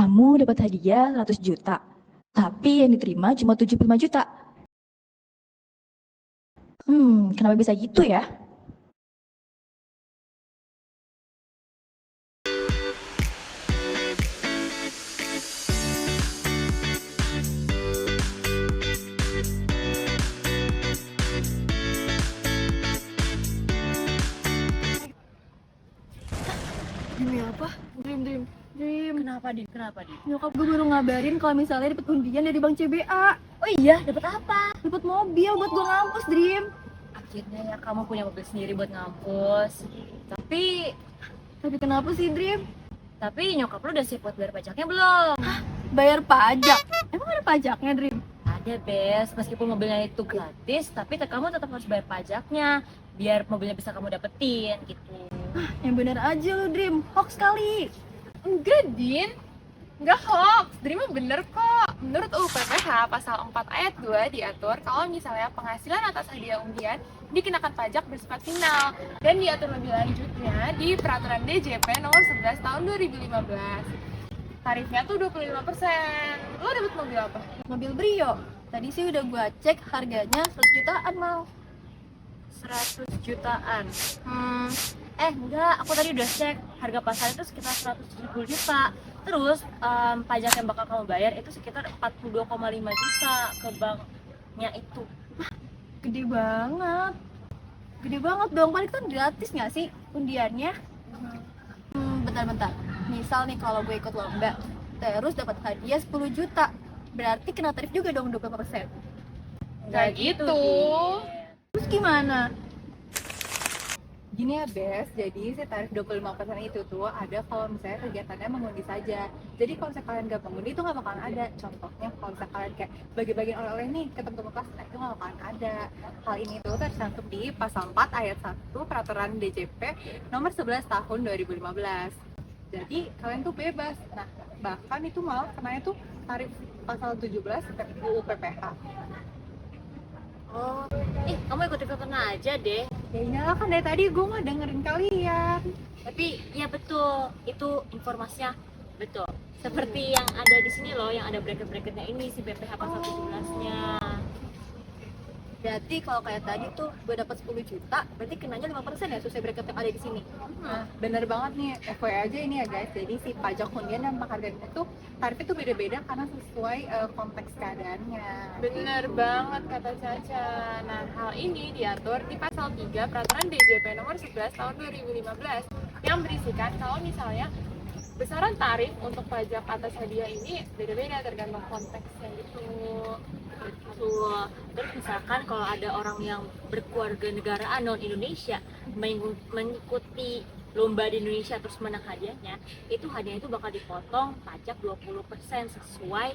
Kamu dapat hadiah 100 juta, tapi yang diterima cuma 75 juta. Kenapa bisa gitu ya? Demi apa? Dream. Kenapa, Din? Nyokap gue baru ngabarin kalau misalnya dapet undian dari Bank CBA. Oh iya, dapat apa? Dapet mobil buat gue ngampus, Dream. Akhirnya ya kamu punya mobil sendiri buat ngampus. Tapi Tapi kenapa sih, Dream? nyokap lu udah siap buat bayar pajaknya belum? Bayar pajak? Emang ada pajaknya, Dream? Ada, Bes. Meskipun mobilnya itu gratis, tapi kamu tetap harus bayar pajaknya biar mobilnya bisa kamu dapetin gitu. Yang bener aja lu, Dream. Hoax kali. Enggak, Din. Enggak hoax. Dream bener kok. Menurut UU PPH pasal 4 ayat 2 diatur kalau misalnya penghasilan atas hadiah undian dikenakan pajak bersifat final dan diatur lebih lanjutnya di Peraturan DJP nomor 11 tahun 2015. Tarifnya tuh 25%. Lo dapet mobil apa? Mobil Brio. Tadi sih udah gue cek harganya 100 jutaan, Mal. 100 jutaan. Enggak, aku tadi udah cek harga pasar itu sekitar 170 juta. Terus pajak yang bakal kamu bayar itu sekitar 42,5 juta ke banknya itu. Gede banget. Gede banget dong, paling kan gratis nggak sih undiannya? Bentar. Misal nih kalau gue ikut lomba, terus dapat hadiah 10 juta. Berarti kena tarif juga dong 20%. Enggak gitu. Din. Terus gimana? Gini ya Bes, jadi si tarif 25% itu tuh ada kalau misalnya kegiatannya mengundi saja. Jadi kalau misalnya kalian gak mengundi itu gak bakalan ada. Contohnya kalau misalnya kalian kayak bagi-bagi oleh-oleh nih ke teman-teman kelas, nah itu gak bakalan ada. Hal ini tuh tercantum di pasal 4 ayat 1 peraturan DJP nomor 11 tahun 2015. Jadi kalian tuh bebas. Nah bahkan itu malah kenanya tuh tarif pasal 17 UU PPH. Oh, kamu ikut-ikutan aja deh. Ya iyalah kan dari tadi gue mah dengerin kalian. Tapi ya betul, itu informasinya betul. Seperti yang ada di sini loh, yang ada bracket-bracketnya ini si BPH pasal 17-nya. Berarti kalau kayak tadi tuh gue dapat 10 juta, berarti kenanya 5% ya sesuai bracket yang ada di sini. Nah, bener banget nih, FYI aja ini ya guys. Jadi si pajak undian dan penghargaan itu tarifnya tuh beda-beda karena sesuai konteks keadaannya. Bener banget kata Caca. Nah, hal ini diatur di pasal 3 Peraturan DJP nomor 11 tahun 2015 yang berisikan kalau misalnya besaran tarif untuk pajak atas hadiah ini beda-beda tergantung konteksnya gitu. Betul. Terus misalkan kalau ada orang yang berkeluarga negaraan non Indonesia mengikuti lomba di Indonesia terus menang hadiahnya, itu hadiahnya itu bakal dipotong pajak 20% sesuai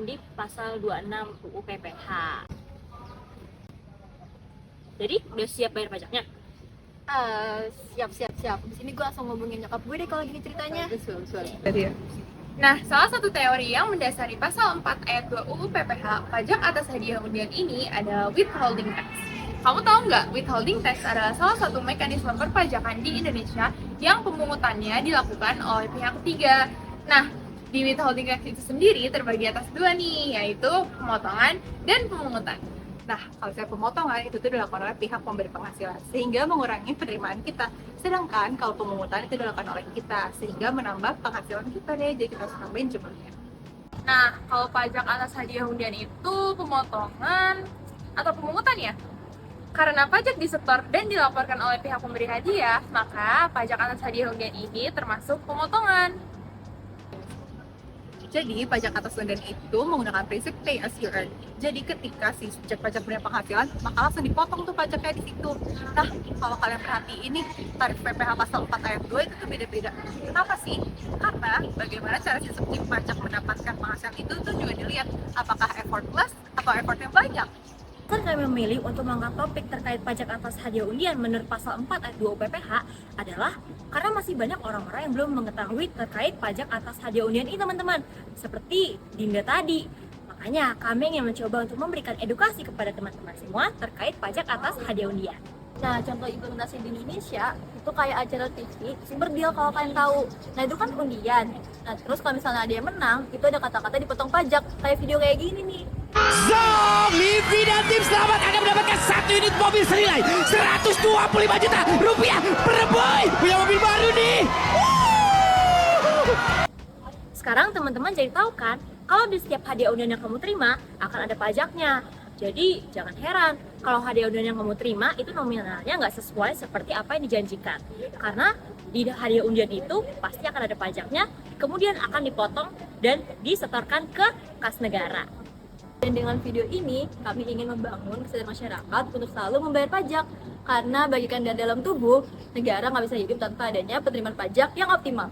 di pasal 26 UU PPH. Jadi udah siap bayar pajaknya? Siap. Di sini gue langsung ngomongin nyokap gue deh kalau gini ceritanya. Betul. Tadi ya. Nah, salah satu teori yang mendasari pasal 4 ayat 2 UU PPH pajak atas hadiah undian ini adalah withholding tax. Kamu tahu nggak, withholding tax adalah salah satu mekanisme perpajakan di Indonesia yang pemungutannya dilakukan oleh pihak ketiga. Nah, di withholding tax itu sendiri terbagi atas dua nih, yaitu pemotongan dan pemungutan. Nah, kalau saya pemotongan itu tuh dilakukan oleh pihak pemberi penghasilan sehingga mengurangi penerimaan kita. Sedangkan kalau pemungutan itu dilakukan oleh kita sehingga menambah penghasilan kita deh, jadi kita harus nambahin jumlahnya. Nah, kalau pajak atas hadiah undian itu pemotongan atau pemungutan ya? Karena pajak disetor dan dilaporkan oleh pihak pemberi hadiah, maka pajak atas hadiah undian ini termasuk pemotongan. Jadi pajak atas undian itu menggunakan prinsip pay as you earn. Jadi ketika si subjek pajak punya penghasilan, maka langsung dipotong tuh pajaknya di situ. Nah, kalau kalian perhatiin nih, tarif PPH pasal 4 ayat 2 itu tuh beda-beda. Kenapa sih? Karena bagaimana cara si subjek pajak mendapatkan penghasilan itu tuh juga dilihat apakah effort plus atau effort yang banyak. Kan kami memilih untuk mengangkat topik terkait pajak atas hadiah undian menurut pasal 4 ayat 2 PPH adalah karena masih banyak orang-orang yang belum mengetahui terkait pajak atas hadiah undian ini teman-teman. Seperti Dinda tadi. Makanya kami ingin mencoba untuk memberikan edukasi kepada teman-teman semua terkait pajak atas hadiah undian. Nah, contoh implementasi di Indonesia itu itu kayak acara TV, Super Deal kalau kalian tahu. Nah itu kan undian. Nah terus kalau misalnya ada yang menang, itu ada kata-kata dipotong pajak, kayak video kayak gini nih. So, Livi dan tim selamat akan mendapatkan 1 unit mobil senilai 125 juta rupiah per boy. Punya mobil baru nih. Sekarang teman-teman jadi tahu kan, kalau di setiap hadiah undian yang kamu terima akan ada pajaknya. Jadi jangan heran kalau hadiah undian yang kamu terima itu nominalnya nggak sesuai seperti apa yang dijanjikan. Karena di hadiah undian itu pasti akan ada pajaknya, kemudian akan dipotong dan disetorkan ke kas negara. Dan dengan video ini, kami ingin membangun kesadaran masyarakat untuk selalu membayar pajak. Karena bagikan dalam tubuh, negara nggak bisa hidup tanpa adanya penerimaan pajak yang optimal.